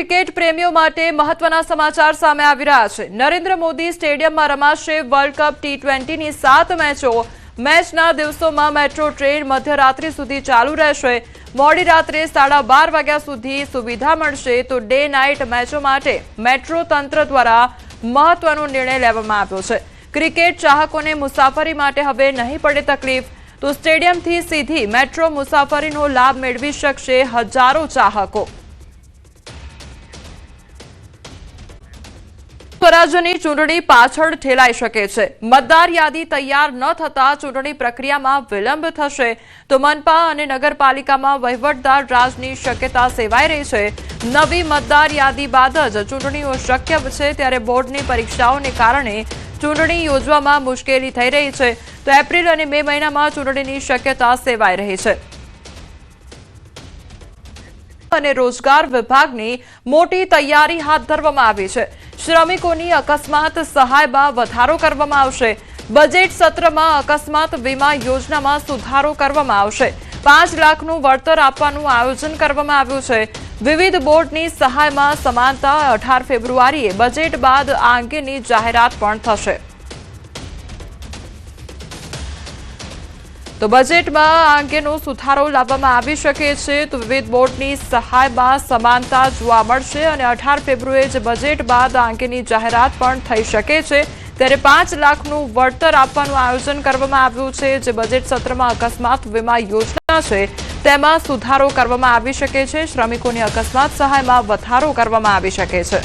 Cricket પ્રેમીઓ માટે મહત્વના સમાચાર સામે આવી રહ્યા છે। નરેન્દ્ર મોદી સ્ટેડિયમમાં રમાશે વર્લ્ડ કપ ટી20ની 7 મેચો। મેચના દિવસોમાં મેટ્રો ટ્રેન મધ્યરાત્રિ સુધી ચાલુ રહેશે। મોડી રાત્રે 12:30 વાગ્યા સુધી સુવિધા મળશે। તો ડે નાઇટ મેચો માટે મેટ્રો તંત્ર દ્વારા મહત્વનો નિર્ણય લેવામાં આવ્યો છે। ક્રિકેટ ચાહકોને મુસાફરી માટે હવે નહીં પડે તકલીફ। તો સ્ટેડિયમથી સીધી મેટ્રો મુસાફરીનો લાભ મેળવી શકશે હજારો ચાહકો। સ્વરાજ્યની ચૂંટણી પાછળ ઠેલાઈ શકે છે। મતદાર યાદી તૈયાર ન થતા ચૂંટણી પ્રક્રિયામાં વિલંબ થશે। તો મનપા અને નગરપાલિકામાં વહીવટદાર રાજની શક્યતા સેવાઈ રહી છે। નવી મતદાર યાદી બાદ જ ચૂંટણીઓ શક્ય છે, ત્યારે બોર્ડની પરીક્ષાઓને કારણે ચૂંટણી યોજવામાં મુશ્કેલી થઈ રહી છે। તો એપ્રિલ અને મે મહિનામાં ચૂંટણીની શક્યતા સેવાઈ રહી છે। અને રોજગાર વિભાગની મોટી તૈયારી હાથ ધરવામાં આવી છે। શ્રમિકોની અકસ્માત સહાયમાં વધારો કરવામાં આવશે। બજેટ સત્રમાં અકસ્માત વીમા યોજનામાં સુધારો કરવામાં આવશે। 5 લાખનું વળતર આપવાનું આયોજન કરવામાં આવ્યું છે। વિવિધ બોર્ડની સહાયમાં સમાનતા 18 ફેબ્રુઆરીએ બજેટ બાદ આ અંગેની જાહેરાત પણ થશે। તો બજેટમાં આ અંગેનો સુધારો લાવવામાં આવી શકે છે। તો વિવિધ બોર્ડની સહાયમાં સમાનતા જોવા મળશે અને 18 ફેબ્રુઆરીએ બજેટ બાદ આ અંગેની જાહેરાત પણ થઈ શકે છે। ત્યારે 5 લાખનું વળતર આપવાનું આયોજન કરવામાં આવ્યું છે। જે બજેટ સત્રમાં અકસ્માત વીમા યોજના છે તેમાં સુધારો કરવામાં આવી શકે છે। શ્રમિકોની અકસ્માત સહાયમાં વધારો કરવામાં આવી શકે છે।